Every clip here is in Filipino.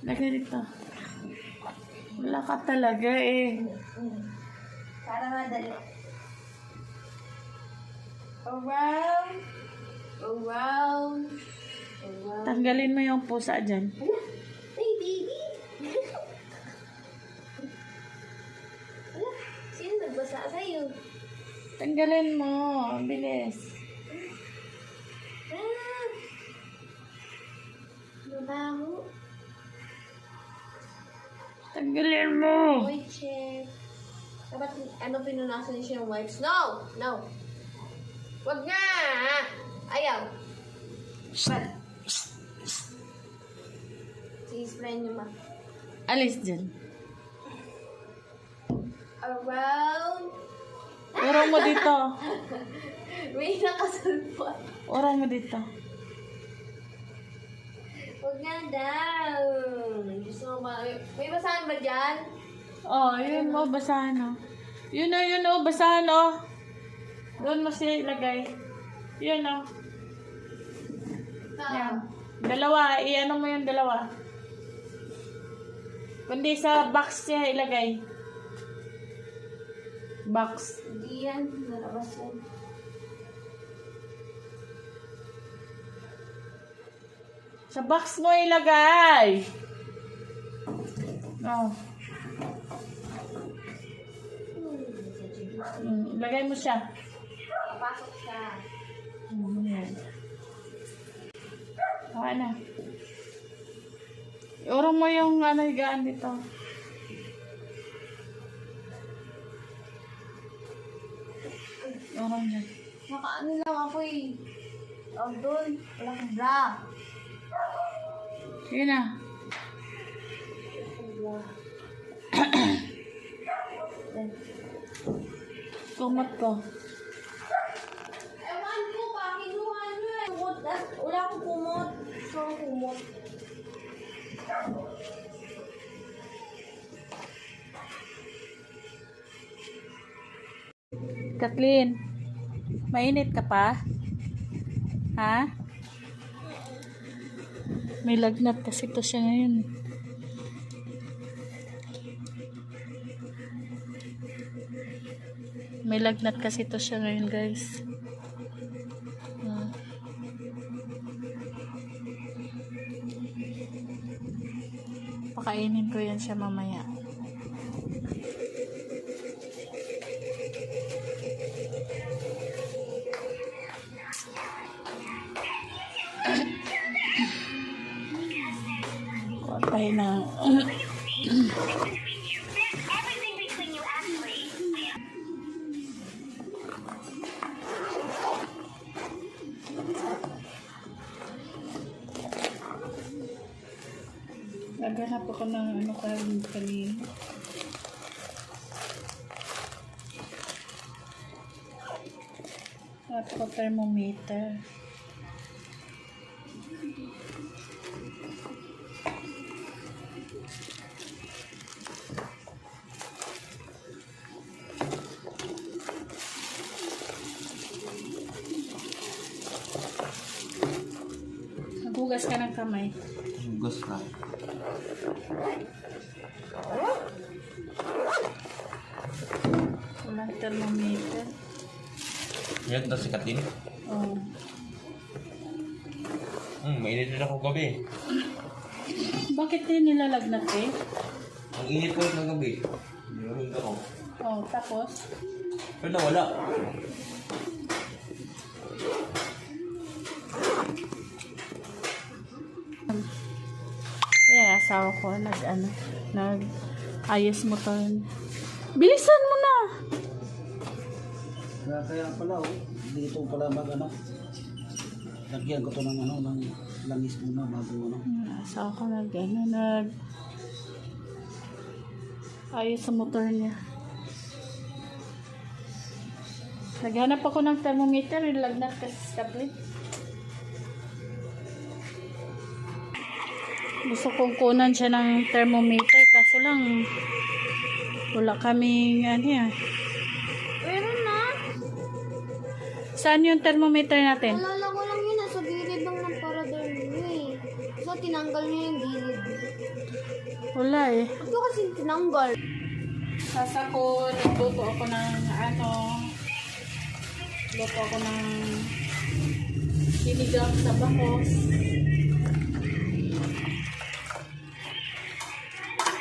Lagay dito. Wala ka talaga eh. Para madali. Around. Around. Around. Tanggalin mo yung pusa dyan. Ay, baby. Ala, sino nagbasa sa'yo? Tanggalin mo. Bilis. Ah. Mabaho. Tanggalin mo. White chef. Dapat, pinunasan siya yung wipes? No! No! Wag nga! Ayaw! Bad. Si-spray niyo ma. Alis dyan. Around. Urong mo dito. May nakasulpot. Urong mo dito. Wag nga daw. Gusto mo ba? May basahan ba dyan? Oh, yun mo. Basahan o. Yun o. Basahan o. Doon mo siya ilagay. Yun o. Yan. Dalawa. I-ano mo yung dalawa. Kundi sa box niya ilagay. Box. Hindi yan. Nalabas yan. Sa box mo ilagay. Oh. Ilagay mo siya. Papasok siya. Yan. Na. Iurong mo yung higaan dito. Iurong dyan. Nakaano lang ako eh. Doon. Wala kang bra. Sige na. Kumot ko. Ewan ko pa. Kinuha nyo eh. Wala akong kumot. Gusto akong kumot. Kathleen, mainit ka pa? Ha? May lagnat kasi to siya ngayon. May lagnat kasi to siya ngayon, guys. Pakainin ko yan siya mamaya. Patay na. Naghanap ako ng kanina. At ko thermometer. Maghugas ka ng kamay. Hugas ka. Walang thermometer. Yan daw si Kathleen. Oh. Mainit rin ako gabi. Bakit din nilalagnat eh? Ang init ko ng gabi. Meron ako. Oh, tapos? Pero nawala. Yeah, asawa ko nag-ayos mo to. Bilisan mo na! Kaya pala, dito pala lagyan ko to ng ng langis muna bago Asawa ko ayos sa motor niya. Naghanap ako ng thermometer, nilagnat kasi sa tablet. Gusto kong kunan siya ng thermometer, kaso lang wala kaming Meron na. Saan yung thermometer natin? Alala ko lang yun. Nasa gilid lang ng parador niyo eh. So, tinanggal niyo yung gilid. Wala eh. Ba't ko kasi tinanggal? Sasa ko, nagluto ako ng luto ako ng sinigang sa bakos.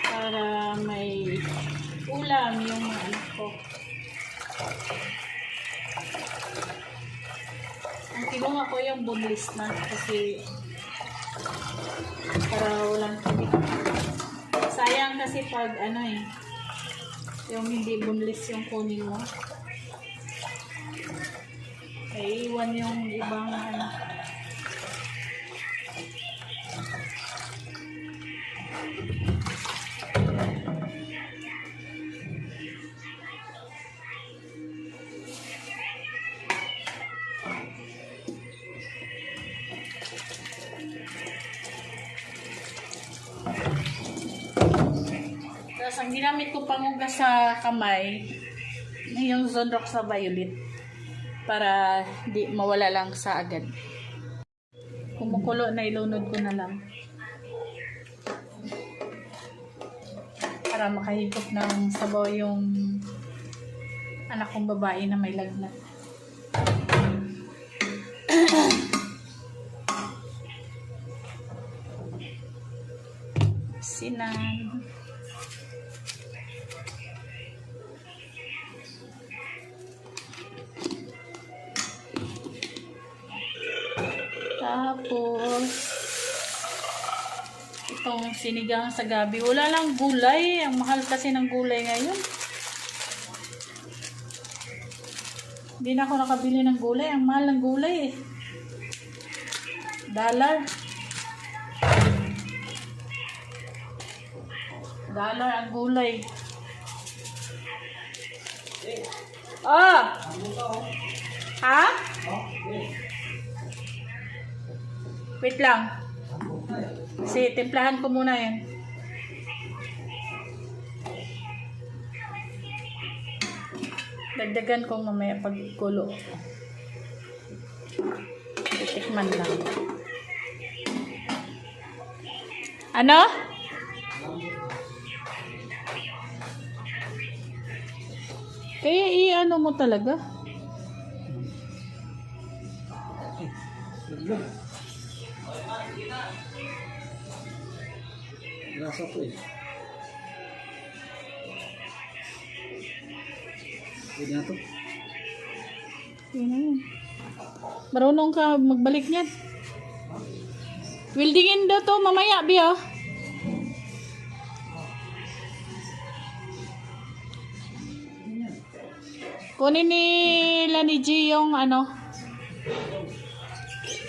Para may ulam yung mga anak ko. Ang kilunga ko yung boneless na kasi para walang tubig. Sayang kasi pag yung hindi boneless yung kunin mo. Ay, iwan yung ibang Tapos ang ginamit ko pangugas sa kamay, yung Zonrox sa Violet. Para di mawala lang sa agad. Kumukulo na ilunod ko na lang. Para makahigop ng sabaw yung anak kong babae na may lagnat. Sinan. Tapos itong sinigang sa gabi. Wala lang gulay. Ang mahal kasi ng gulay ngayon. Hindi na ako nakabili ng gulay. Ang mahal ng gulay eh. $1 ang gulay. Ha? Wait lang. Kasi timplahan ko muna yan. Dagdagan ko mamaya pag kulo. Titikman lang. Ano? Kaya i-ano mo talaga? Lasa po eh. Pwede na to. Yun na yun. Marunong ka magbalik niyan. Wildingin daw to mamaya, Bio. Kunin nila ni G yung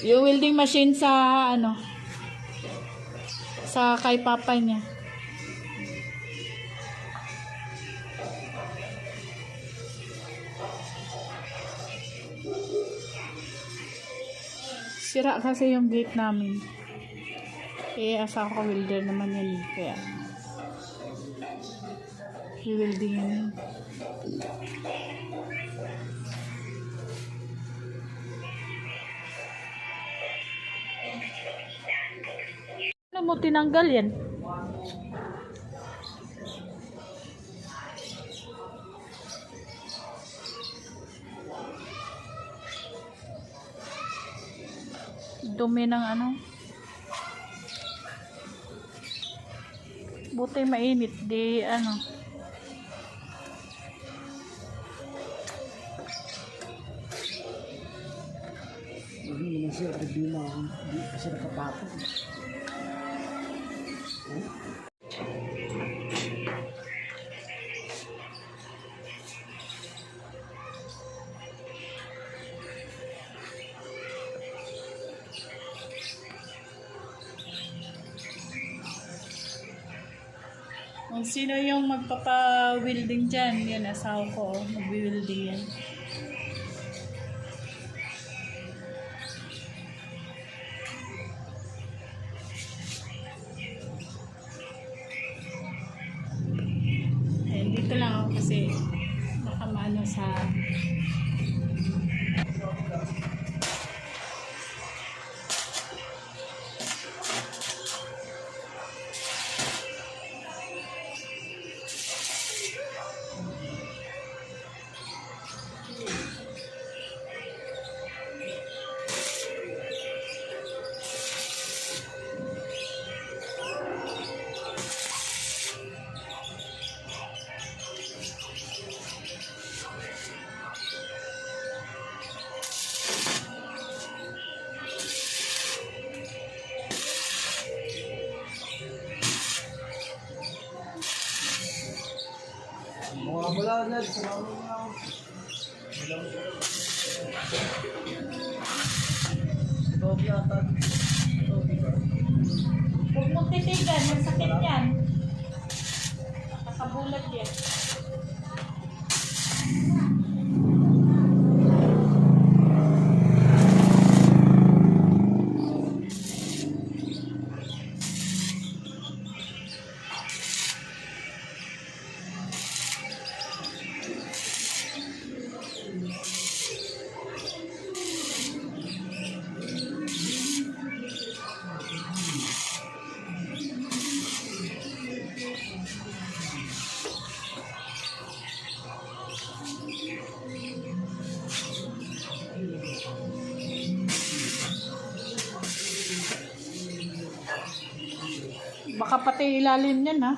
yung welding machine sa sa kay papa niya. Sira kasi yung gate namin. Asa ko welder naman yun. Kaya i-welding yun. Ano mo tinanggal yan? Dumi ng buti mainit di Hindi naman siya problema kung hindi kasi nakapatong. Kung sino yung magpapa-welding dyan, yan asawa ko, mag-welding yan. Dito lang ako kasi baka maano sa agad. Salamat na ako. Ito yata. Ito, di ba? Huwag mong titigan, yung sakit yan. Nakakabulag yan. Baka pati ilalim yan, ha?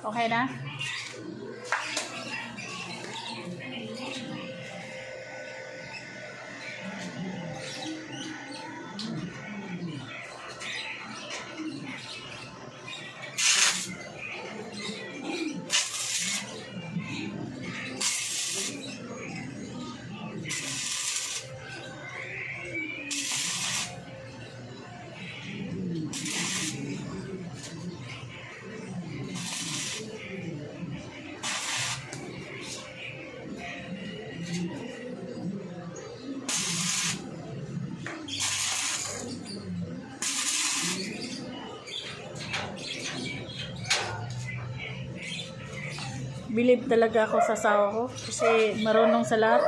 Okay na? Believe talaga ako sa asawa ko kasi marunong sa lahat.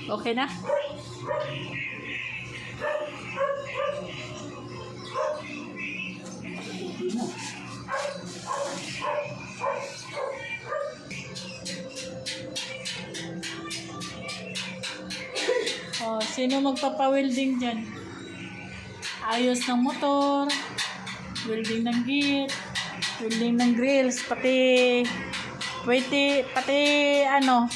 Okay na? Oh, sino magpapa-welding dyan? Ayos ng motor, welding ng gate, welding ng grills, pati ano,